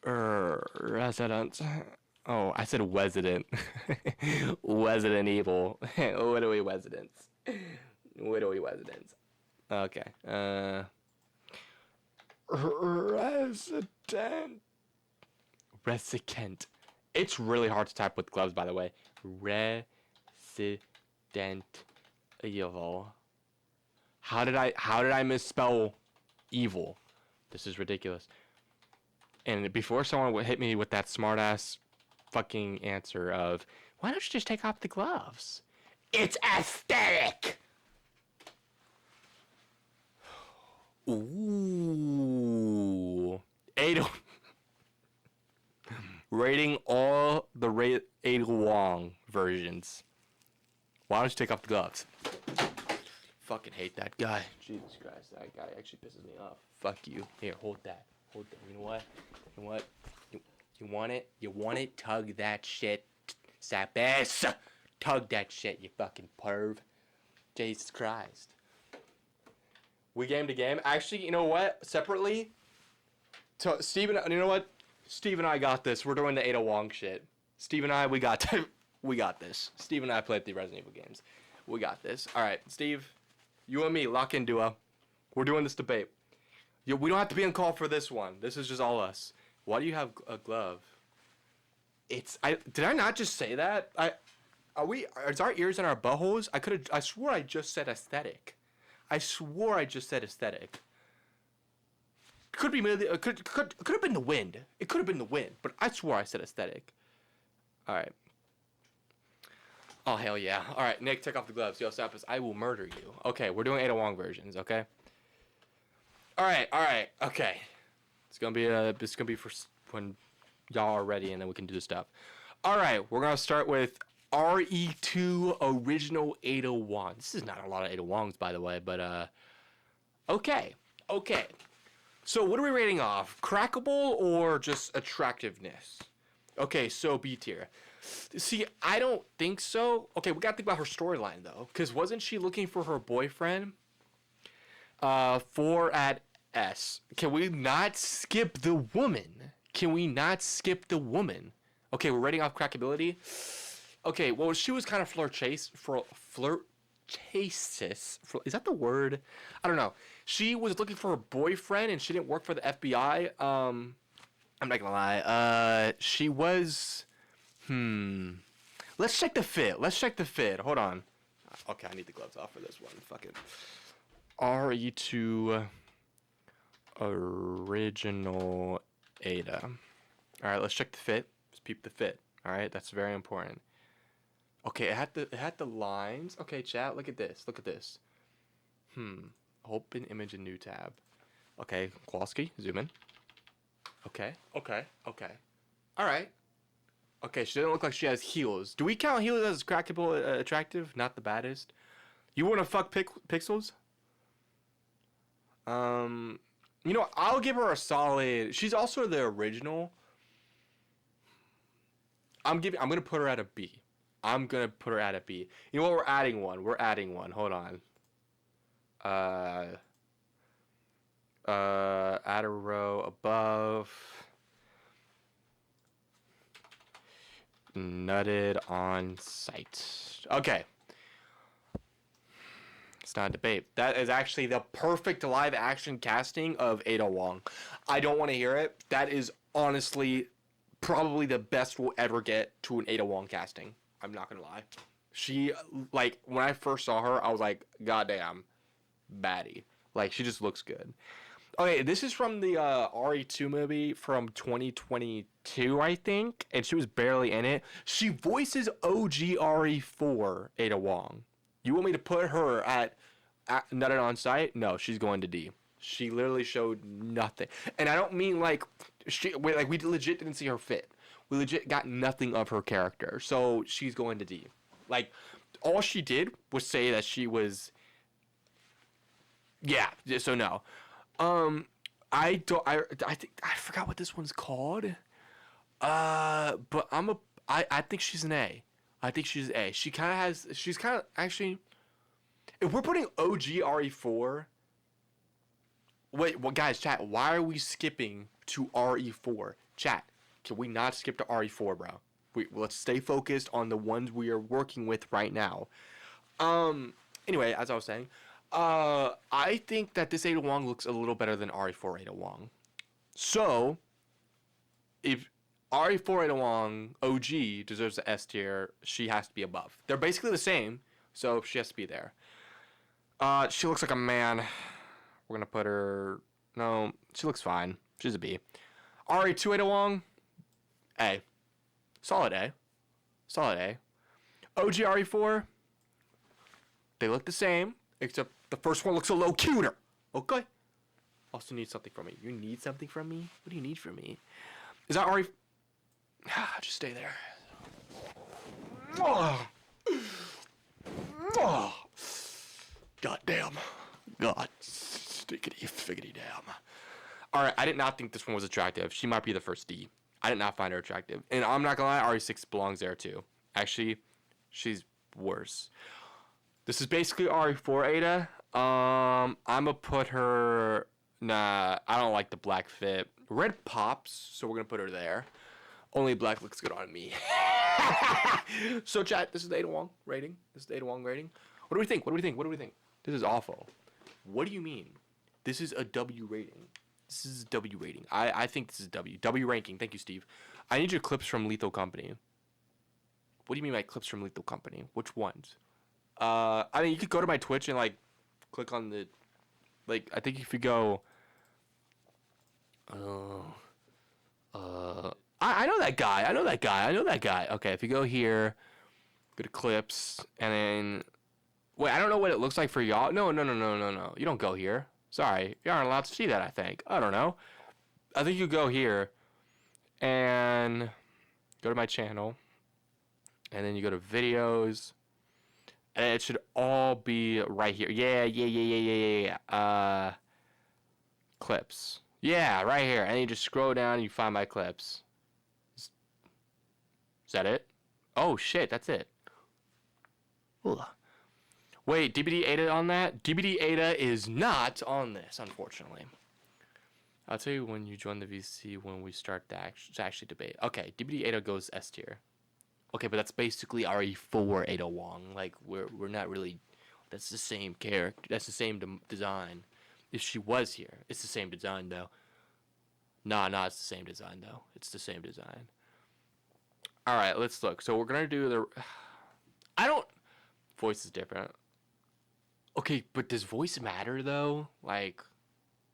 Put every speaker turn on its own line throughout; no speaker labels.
Resident. Oh, I said resident. Resident Evil. Widowy residents. Widowy residents. Okay. Resident. Resident. It's really hard to type with gloves, by the way. Resident Evil. How did I misspell evil? This is ridiculous. And before someone would hit me with that smartass fucking answer of, why don't you just take off the gloves? It's aesthetic! Ooh. Ada. Rating all the Ada Wong versions. Why don't you take off the gloves? Fucking hate that guy. Jesus Christ, that guy actually pisses me off. Fuck you. Here, hold that. Hold that. You know what? You know what? You want it? You want it? Tug that shit. Sapis! Tug that shit, you fucking perv. Jesus Christ. We game to game. Actually, you know what? Separately. Steve and you know what? Steve and I got this. We're doing the Ada Wong shit. Steve and I, we got this. Steve and I played the Resident Evil games. We got this. All right, Steve, you and me, lock in duo. We're doing this debate. We don't have to be on call for this one. This is just all us. Why do you have a glove? Did I not just say that? Is our ears in our buttholes? I swore I just said aesthetic. I swore I just said aesthetic. Could be could have been the wind. It could have been the wind, but I swore I said aesthetic. All right. Oh hell yeah! All right, Nick, take off the gloves. Yo, Sapis, I will murder you. Okay, we're doing Ada Wong versions. Okay. All right, okay. It's gonna be for when y'all are ready, and then we can do the stuff. All right, we're gonna start with RE2 original Ada Wong. This is not a lot of Ada Wongs, by the way, but okay. So what are we rating off? Crackable or just attractiveness? Okay, so B tier. See, I don't think so. Okay, we got to think about her storyline though, because wasn't she looking for her boyfriend? 4 at S. Can we not skip the woman? Okay, we're rating off crackability. Okay, well, she was kind of flirtatious. Is that the word? I don't know. She was looking for her boyfriend, and she didn't work for the FBI. I'm not gonna lie. She was. Let's check the fit. Hold on. Okay, I need the gloves off for this one. Fuck it. RE2 original Ada. All right, let's check the fit. Let's peep the fit. All right, that's very important. Okay, it had the lines. Okay, chat, look at this. Open image in new tab. Okay, Kowalski, zoom in. Okay. All right. Okay, she doesn't look like she has heels. Do we count heels as crackable attractive? Not the baddest. You want to fuck pixels? You know, I'll give her a solid. She's also the original. I'm gonna put her at a B. You know what? We're adding one. Hold on. Add a row above. Nutted on sight. Okay. It's not a debate. That is actually the perfect live action casting of Ada Wong. I don't want to hear it. That is honestly probably the best we'll ever get to an Ada Wong casting. I'm not gonna lie. She, like, when I first saw her, I was like, goddamn, baddie. Like, she just looks good. Okay, this is from the RE2 movie from 2022, I think, and she was barely in it. She voices OG RE4 Ada Wong. You want me to put her at Nutted on Sight? No, she's going to D. She literally showed nothing. And I don't mean like we legit didn't see her fit. We legit got nothing of her character. So she's going to D. Like, all she did was say that she was, yeah, so no. I think I forgot what this one's called. But I think she's an A. I think she's A. She's kind of actually, if we're putting OG RE4, wait, well guys, chat, why are we skipping to RE4? Chat, can we not skip to RE4, bro? Let's stay focused on the ones we are working with right now. Anyway, as I was saying, I think that this Ada Wong looks a little better than RE4 Ada Wong. So, if RE4 Ada Wong OG deserves the S tier, she has to be above. They're basically the same, so she has to be there. She looks like a man. We're gonna put her. No, she looks fine. She's a B. RE2 Ada Wong, A. Solid A. Solid A. OG RE4, they look the same, except the first one looks a little cuter. Okay. Also need something from me. You need something from me? What do you need from me? Is that RE? Just stay there. God damn. God. Stickity figgity damn. Alright, I did not think this one was attractive. She might be the first D. I did not find her attractive. And I'm not gonna lie, RE6 belongs there too. Actually, she's worse. This is basically RE4 Ada. I'm gonna put her. Nah, I don't like the black fit. Red pops, so we're gonna put her there. Only black looks good on me. So chat, this is the Ada Wong rating. This is the Ada Wong rating. What do we think? What do we think? What do we think? This is awful. What do you mean? This is a W rating. This is a W rating. I think this is W. W ranking. Thank you, Steve. I need your clips from Lethal Company. What do you mean by clips from Lethal Company? Which ones? I mean, you could go to my Twitch and, like, click on the... Like, I think if you go... I know that guy. I know that guy. I know that guy. Okay, if you go here, go to clips, and then... Wait, I don't know what it looks like for y'all. No. You don't go here. Sorry. You aren't allowed to see that, I think. I don't know. I think you go here, and go to my channel, and then you go to videos, and it should all be right here. Yeah. Clips. Yeah, right here. And you just scroll down and you find my clips. Is that it? Oh, shit, that's it. Ugh. Wait, DBD Ada on that? DBD Ada is not on this, unfortunately. I'll tell you when you join the VC when we start to actually debate. Okay, DBD Ada goes S tier. Okay, but that's basically RE4 Ada Wong. Like, we're not really... That's the same character. That's the same design. If she was here, it's the same design, though. Nah, it's the same design, though. It's the same design. Alright, let's look. So we're gonna do the... I don't... Voice is different. Okay, but does voice matter, though? Like,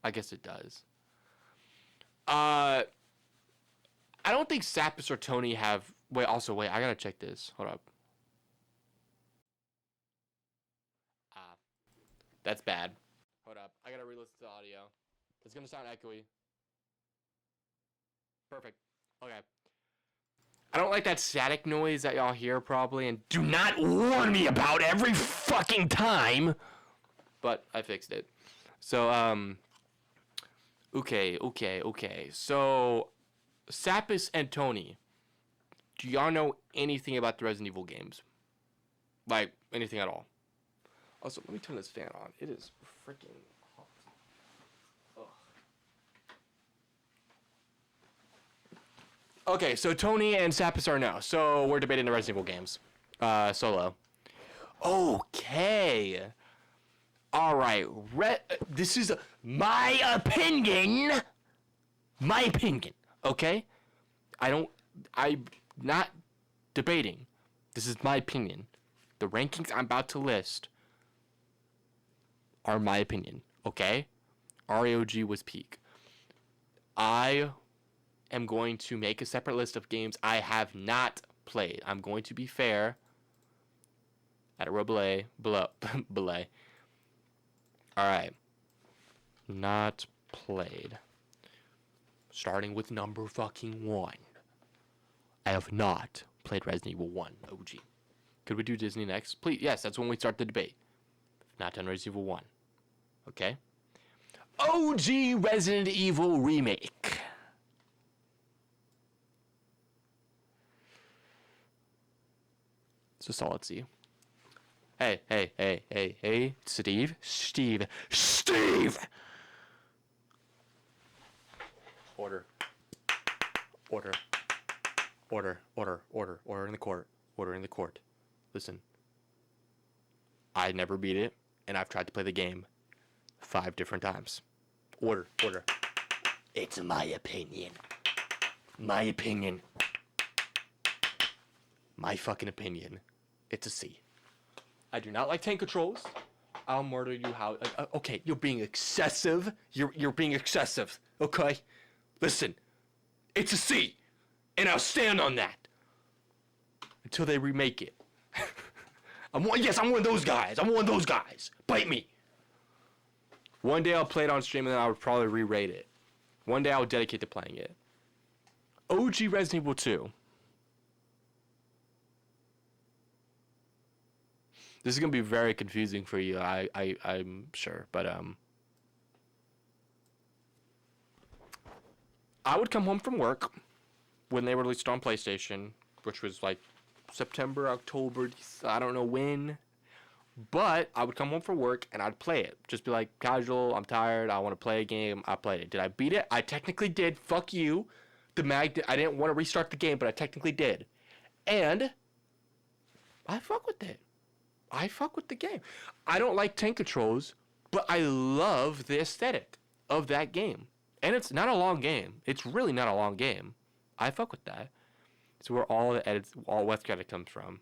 I guess it does. I don't think Sapis or Tony have... Wait, I gotta check this. Hold up. That's bad. Hold up. I gotta re-listen to the audio. It's gonna sound echoey. Perfect. Okay. I don't like that static noise that y'all hear probably, and do not warn me about every fucking time! But I fixed it. So, okay. So, Sapis and Tony, do y'all know anything about the Resident Evil games? Like, anything at all? Also, let me turn this fan on. It is freaking hot. Ugh. Okay, so Tony and Sapis are no. So we're debating the Resident Evil games. Solo. Okay. All right. This is my opinion. My opinion. Okay? I'm not debating. This is my opinion. The rankings I'm about to list are my opinion, okay? RAOG was peak. I am going to make a separate list of games I have not played. I'm going to be fair. At a belay. Alright. Not played. Starting with number fucking 1. I have not played Resident Evil 1 OG. Could we do Disney next? Please, yes, that's when we start the debate. Not done Resident Evil 1. Okay. OG Resident Evil Remake. It's a solid C. Hey. Steve. Order. Order. Order in the court. Order in the court. Listen. I never beat it, and I've tried to play the game 5 different times. Order. It's my opinion. My fucking opinion. It's a C. I do not like tank controls. I'll murder you how... okay, you're being excessive. You're being excessive, okay? Listen, it's a C, and I'll stand on that until they remake it. I'm one of those guys. Bite me. One day I'll play it on stream, and then I would probably re-rate it. One day I will dedicate to playing it. OG Resident Evil 2. This is gonna be very confusing for you, I'm sure, but I would come home from work when they were released on PlayStation, which was like September, October, I don't know when, but I would come home from work and I'd play it. Just be like, casual, I'm tired, I want to play a game, I played it. Did I beat it? I technically did. Fuck you. I didn't want to restart the game, but I technically did. And I fuck with it. I fuck with the game. I don't like tank controls, but I love the aesthetic of that game. And it's not a long game. It's really not a long game. I fuck with that. It's where all the edits, all West credit comes from.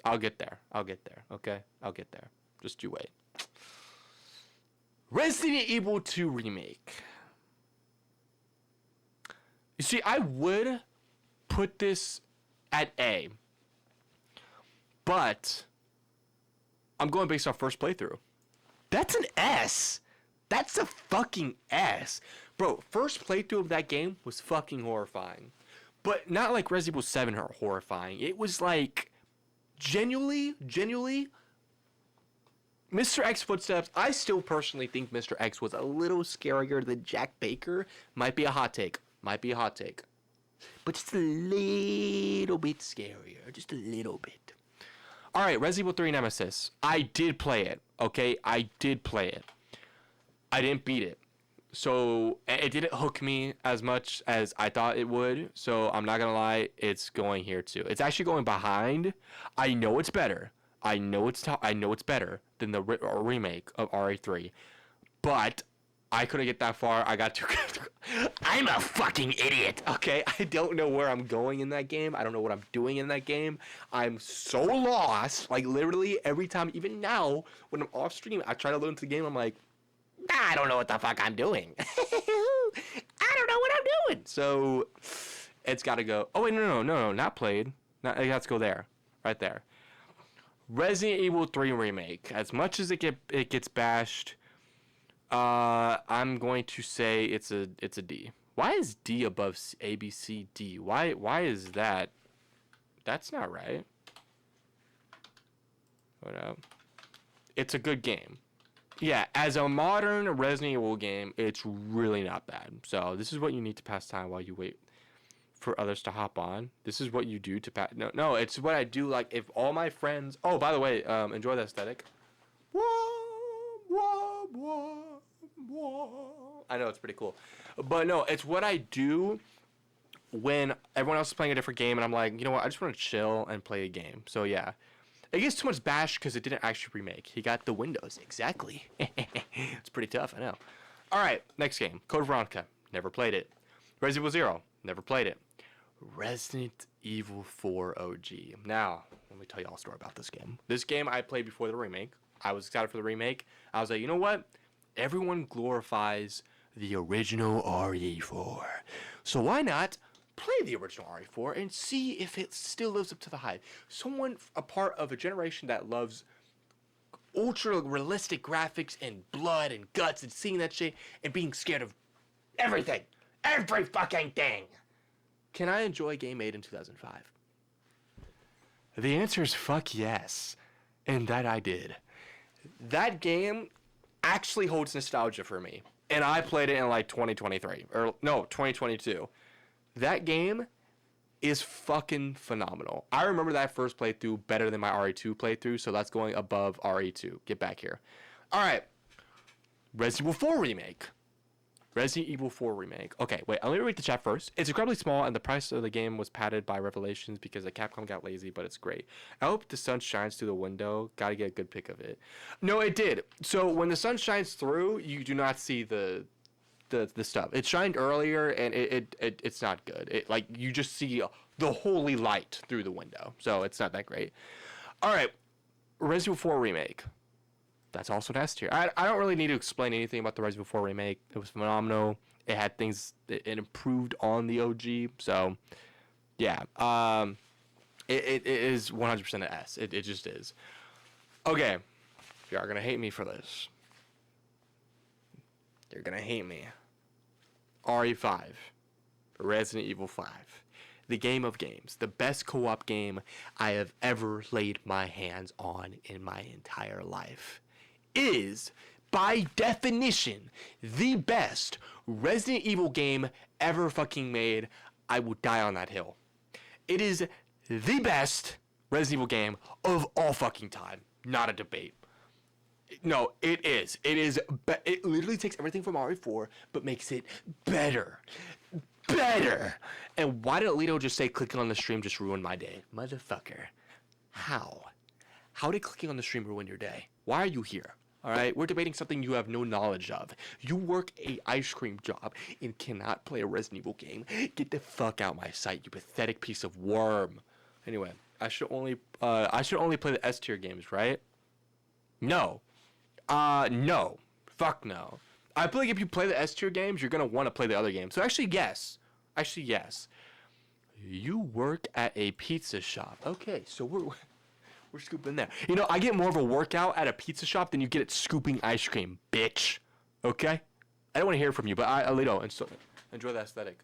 I'll get there. Okay? I'll get there. Just you wait. Resident Evil 2 Remake. You see, I would put this at A, but I'm going based on first playthrough. That's an S. That's a fucking S. Bro, first playthrough of that game was fucking horrifying. But not like Resident Evil 7 horrifying. It was like, genuinely, Mr. X Footsteps, I still personally think Mr. X was a little scarier than Jack Baker. Might be a hot take. But just a little bit scarier. Just a little bit. Alright, Resident Evil 3 Nemesis. I did play it, okay? I did play it. I didn't beat it. So, it didn't hook me as much as I thought it would. So, I'm not gonna lie, it's going here too. It's actually going behind. I know it's better. I know it's better than the remake of RE3. But I couldn't get that far. I got too I'm a fucking idiot, okay? I don't know where I'm going in that game. I don't know what I'm doing in that game. I'm so lost. Like, literally, every time, even now, when I'm off stream, I try to load into the game, I'm like, I don't know what the fuck I'm doing. I don't know what I'm doing. So, it's got to go. Oh, wait, no, not played. It has to go there. Right there. Resident Evil 3 Remake. As much as it gets bashed, I'm going to say it's a D. Why is D above A, B, C, D? Why is that? That's not right. What up? It's a good game. Yeah, as a modern Resident Evil game, it's really not bad. So this is what you need to pass time while you wait for others to hop on. This is what you do to pass. No, it's what I do. Like if all my friends. Oh, by the way, enjoy the aesthetic. I know it's pretty cool, but no, it's what I do when everyone else is playing a different game, and I'm like, you know what? I just want to chill and play a game. So yeah. It gets too much bash because it didn't actually remake. He got the Windows. Exactly. It's pretty tough, I know. All right, next game. Code Veronica. Never played it. Resident Evil 0. Never played it. Resident Evil 4 OG. Now, let me tell you all a story about this game. This game I played before the remake. I was excited for the remake. I was like, you know what? Everyone glorifies the original RE4. So why not play the original RE4 and see if it still lives up to the hype. Someone, a part of a generation that loves ultra realistic graphics and blood and guts and seeing that shit and being scared of everything. Every fucking thing. Can I enjoy a game made in 2005? The answer is fuck yes. And that I did. That game actually holds nostalgia for me. And I played it in like 2023. Or no, 2022. That game is fucking phenomenal. I remember that first playthrough better than my RE2 playthrough, so that's going above RE2. Get back here. All right. Resident Evil 4 Remake. Resident Evil 4 remake. Okay, wait, let me read the chat first. It's incredibly small, and the price of the game was padded by Revelations because the Capcom got lazy, but it's great. I hope the sun shines through the window. Gotta get a good pic of it. No, it did. So when the sun shines through, you do not see the stuff. It shined earlier, and it's not good. It like you just see the holy light through the window, so it's not that great. All right, Resident Evil 4 remake. That's also an S tier. I don't really need to explain anything about the Resident Evil 4 remake. It was phenomenal. It had things. It improved on the OG. So, yeah. It is 100% an S. It just is. Okay. You are gonna hate me for this. You're gonna hate me. RE5. Resident Evil 5. The game of games. The best co-op game I have ever laid my hands on in my entire life. Is, by definition, the best Resident Evil game ever fucking made. I will die on that hill. It is the best Resident Evil game of all fucking time. Not a debate. No, it is. It literally takes everything from RE4, but makes it better. Better! And why did Alito just say clicking on the stream just ruined my day? Motherfucker. How? How did clicking on the stream ruin your day? Why are you here? Alright? We're debating something you have no knowledge of. You work a ice cream job and cannot play a Resident Evil game. Get the fuck out my sight, you pathetic piece of worm. Anyway, I should only play the S tier games, right? No. No. Fuck no. I feel like if you play the S tier games, you're gonna want to play the other games. So actually, yes. You work at a pizza shop. Okay, so we're scooping there. You know, I get more of a workout at a pizza shop than you get at scooping ice cream, bitch. Okay? I don't want to hear from you, but Alito, enjoy the aesthetic.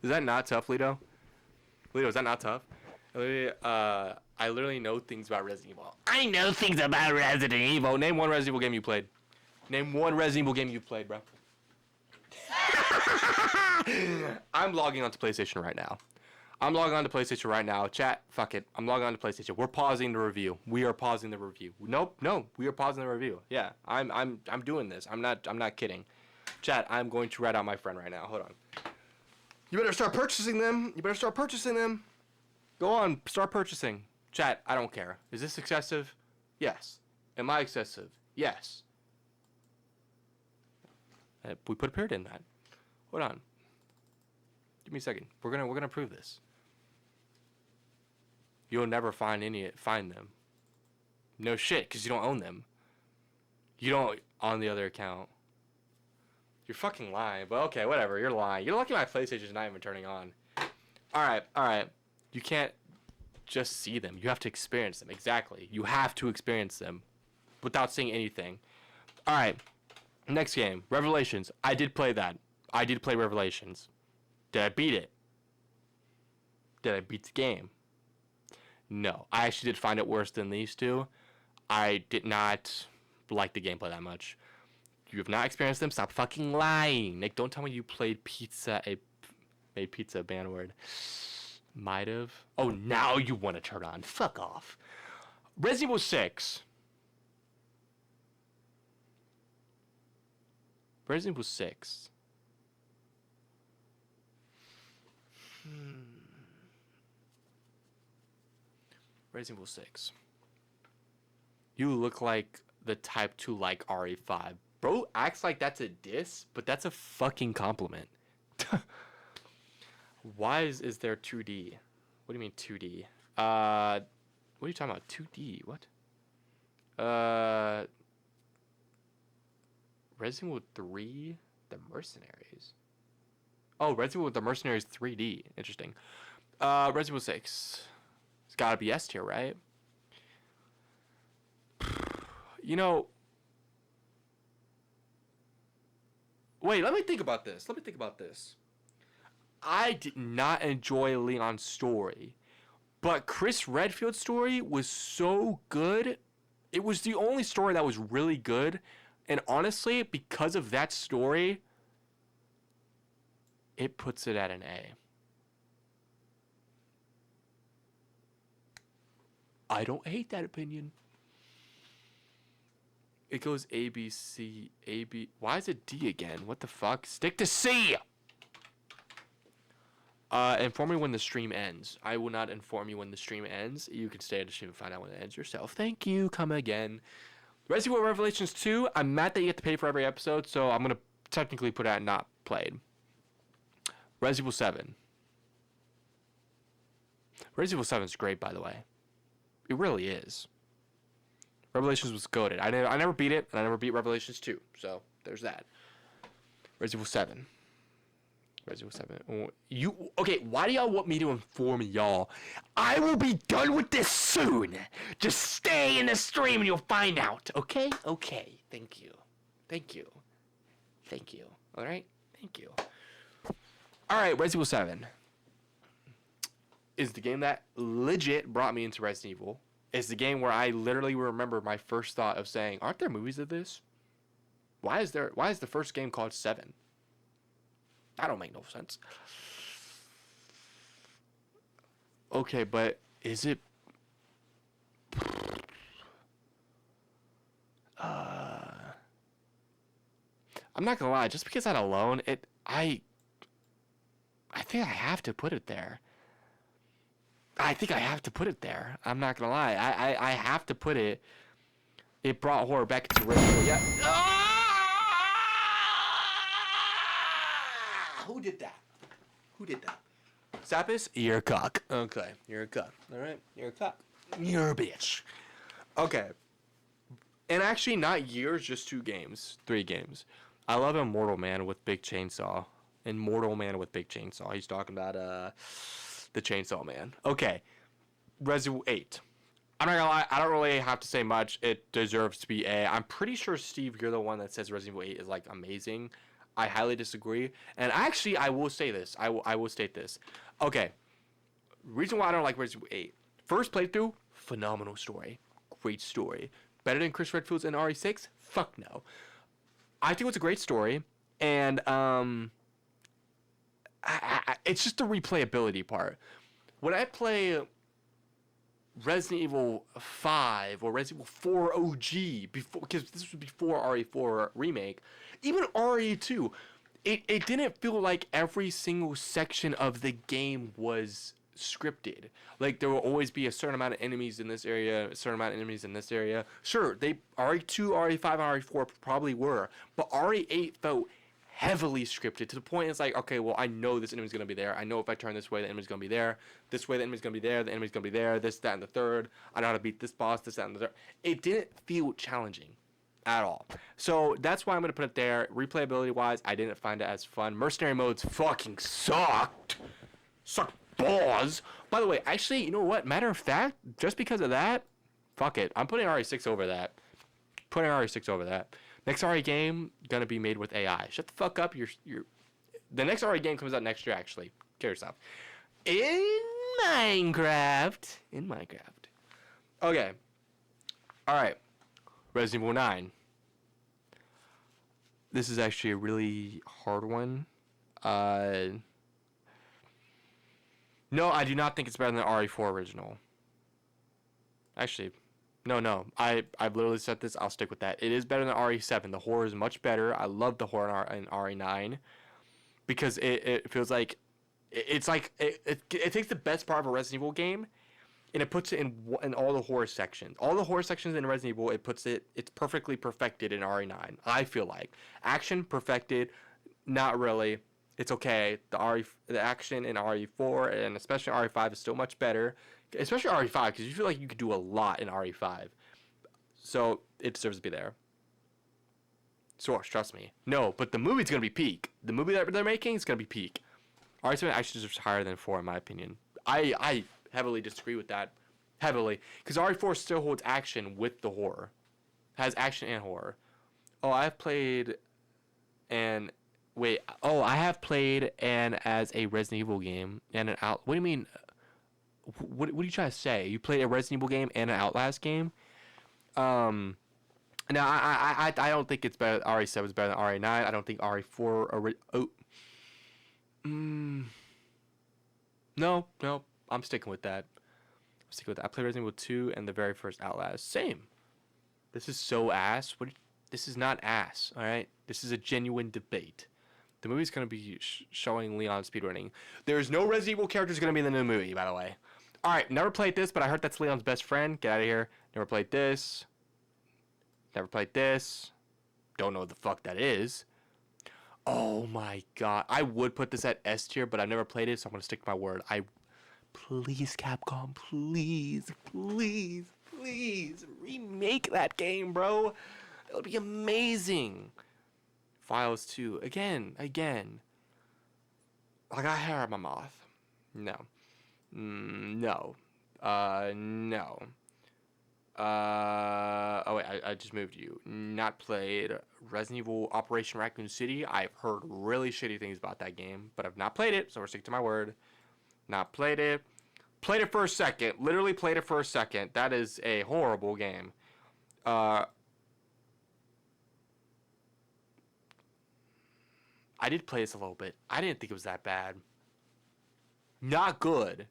Is that not tough, Lito? Lito, is that not tough? I literally know things about Resident Evil. I know things about Resident Evil. Name one Resident Evil game you played. Name one Resident Evil game you played, bro. I'm logging onto PlayStation right now. Chat, fuck it. I'm logging on to PlayStation. We're pausing the review. We are pausing the review. No, we are pausing the review. Yeah, I'm doing this. I'm not kidding. Chat, I'm going to rat out my friend right now. Hold on. You better start purchasing them. Go on, start purchasing. Chat, I don't care. Is this excessive? Yes. Am I excessive? Yes. We put a period in that. Hold on. Give me a second. We're gonna prove this. You'll never find them. No shit, because you don't own them. You don't on the other account. You're fucking lying, but okay, whatever. You're lying. You're lucky my PlayStation's not even turning on. Alright. You can't just see them. You have to experience them. Exactly. You have to experience them without seeing anything. Alright. Next game. Revelations. I did play that. I did play Revelations. Did I beat it? Did I beat the game? No. I actually did find it worse than these two. I did not like the gameplay that much. You have not experienced them? Stop fucking lying. Nick, don't tell me you played pizza, made pizza a banned word. Might have. Oh, now you want to turn on. Fuck off. Resident Evil 6. Resident Evil 6. Resident Evil 6. You look like the type to like RE5. Bro acts like that's a diss, but that's a fucking compliment. Why is there 2D? What do you mean 2D? What are you talking about? 2D? What? Resident Evil 3? The Mercenaries. Oh, Resident Evil The Mercenaries 3D. Interesting. Resident Evil 6. It's gotta be S tier, right? You know... Wait, let me think about this. I did not enjoy Leon's story, but Chris Redfield's story was so good. It was the only story that was really good, and honestly, because of that story, it puts it at an A. I don't hate that opinion. It goes A, B, C, A, B. Why is it D again? What the fuck? Stick to C! Inform me when the stream ends. I will not inform you when the stream ends. You can stay at the stream and find out when it ends yourself. Thank you. Come again. Resident Evil Revelations 2. I'm mad that you have to pay for every episode, so I'm going to technically put out not played. Resident Evil 7. Resident Evil 7 is great, by the way. It really is. Revelations was goated. I never beat it, and I never beat Revelations 2. So, there's that. Resident Evil 7. Resident Evil 7. Okay, why do y'all want me to inform y'all? I will be done with this soon. Just stay in the stream and you'll find out. Okay? Okay. Thank you. Thank you. Thank you. Alright? Thank you. Alright, Resident Evil 7 is the game that legit brought me into Resident Evil. It's the game where I literally remember my first thought of saying, aren't there movies of this? Why is the first game called 7? That don't make no sense. Okay, but is it... I'm not gonna lie, just because that alone, I think I have to put it there. I think I have to put it there. I'm not gonna lie. I have to put it. It brought horror back into Resident Evil. Yeah. Who did that? Who did that? Sapis, you're a cock. Okay, you're a cock. Alright, you're a cock. You're a bitch. Okay. And actually, not years, just 2 games. 3 games. I love Immortal Man with Big Chainsaw. Immortal Man with Big Chainsaw. He's talking about the Chainsaw Man. Okay. Resident Evil 8. I'm not gonna lie, I don't really have to say much. It deserves to be A. I'm pretty sure, Steve, you're the one that says Resident Evil 8 is, like, amazing. I highly disagree. And actually, I will say this. I will state this. Okay. Reason why I don't like Resident Evil 8. First playthrough, phenomenal story. Great story. Better than Chris Redfield's in RE6? Fuck no. I think it's a great story. And, it's just the replayability part. When I play Resident Evil 5 or Resident Evil 4 OG, because this was before RE4 remake, even RE2, it didn't feel like every single section of the game was scripted. Like, there will always be a certain amount of enemies in this area, a certain amount of enemies in this area. Sure, RE2, RE5, and RE4 probably were, but RE8 felt heavily scripted to the point it's like, okay, well, I know this enemy's gonna be there. I know if I turn this way, the enemy's gonna be there. This way, the enemy's gonna be there. The enemy's gonna be there. This, that, and the third. I know how to beat this boss. This, that, and the third. It didn't feel challenging at all. So that's why I'm gonna put it there. Replayability wise, I didn't find it as fun. Mercenary modes fucking sucked. Sucked balls. By the way, actually, you know what? Matter of fact, just because of that, fuck it. I'm putting RE6 over that. Putting RE6 over that. Next RE game gonna be made with AI. Shut the fuck up. You're. The next RE game comes out next year. Actually, kill yourself. In Minecraft. Okay. All right. Resident Evil 9. This is actually a really hard one. No, I do not think it's better than the RE4 original. Actually. No. I've literally said this. I'll stick with that. It is better than RE7. The horror is much better. I love the horror in RE9 because it feels like it's like it takes the best part of a Resident Evil game and it puts it in all the horror sections. All the horror sections in Resident Evil, it's perfectly perfected in RE9. I feel like action perfected, not really. It's okay. The action in RE4 and especially RE5 is still much better. Especially RE5, because you feel like you could do a lot in RE5. So, it deserves to be there. Source, trust me. No, but the movie's going to be peak. The movie that they're making is going to be peak. RE7 actually deserves higher than 4, in my opinion. I heavily disagree with that. Heavily. Because RE4 still holds action with the horror. Has action and horror. Oh, I have played an as a Resident Evil game and an out. What do you mean? What are you trying to say? You played a Resident Evil game and an Outlast game? Now I don't think it's better. RE7 is better than RE9. I don't think RE4. No, I'm sticking with that. Let's see what I played Resident Evil 2 and the very first Outlast. Same. This is so ass. This is not ass, all right? This is a genuine debate. The movie's going to be showing Leon speedrunning. There's no Resident Evil characters going to be in the new movie, by the way. All right, never played this, but I heard that's Leon's best friend. Get out of here. Never played this. Never played this. Don't know what the fuck that is. Oh my god. I would put this at S tier, but I've never played it, so I'm going to stick to my word. Please, Capcom, please, please, please remake that game, bro. It would be amazing. Files 2. Again. I got hair on my mouth. No. No. No. Oh wait, I just moved you. Not played Resident Evil Operation Raccoon City. I've heard really shitty things about that game, but I've not played it, so we're sticking to my word. Not played it. Played it for a second. Literally played it for a second. That is a horrible game. I did play this a little bit. I didn't think it was that bad. Not good,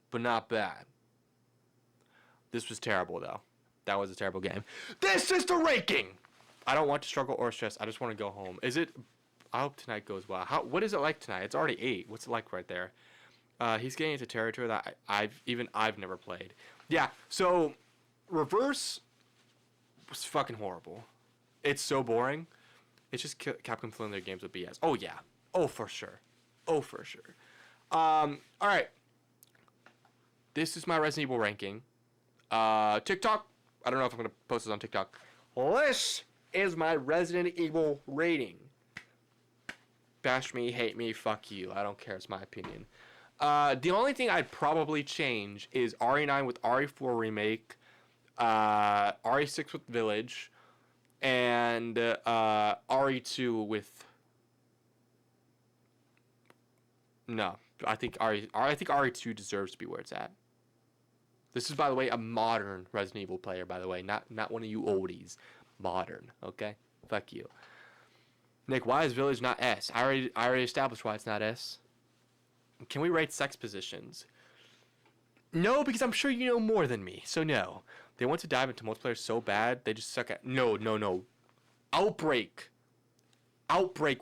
but not bad. This was terrible, though. That was a terrible game. This is the ranking! I don't want to struggle or stress. I just want to go home. I hope tonight goes well. What is it like tonight? It's already 8. What's it like right there? He's getting into territory that I've never played. Yeah, so Reverse was fucking horrible. It's so boring. It's just Capcom filling their games with BS. Oh, yeah. Oh, for sure. All right. This is my Resident Evil ranking. TikTok. I don't know if I'm going to post this on TikTok. This is my Resident Evil rating. Bash me, hate me, fuck you. I don't care. It's my opinion. The only thing I'd probably change is RE9 with RE4 Remake, RE6 with Village, and RE2 with... No, I think RE2 deserves to be where it's at. This is, by the way, a modern Resident Evil player, by the way, not one of you oldies. Modern, okay? Fuck you. Nick, why is Village not S? I already established why it's not S. Can we rate sex positions? No, because I'm sure you know more than me, so no. They want to dive into multiplayer so bad, they just suck at... No. Outbreak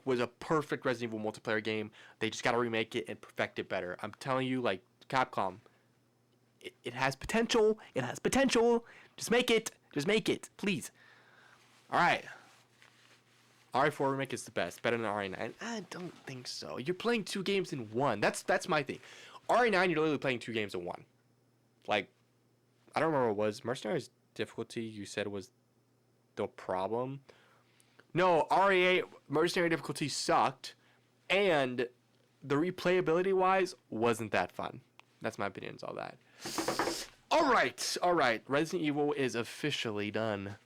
was a perfect Resident Evil multiplayer game. They just gotta remake it and perfect it better. I'm telling you, like, Capcom, it has potential. It has potential. Just make it, please. Alright. RE4 Remake is the best. Better than RE9? I don't think so. You're playing 2 games in one. That's my thing. RE9, you're literally playing 2 games in one. Like, I don't remember what it was. Mercenaries difficulty, you said, was the problem. No, RE8, Mercenary difficulty sucked. And the replayability-wise, wasn't that fun. That's my opinion on all that. All right. Resident Evil is officially done.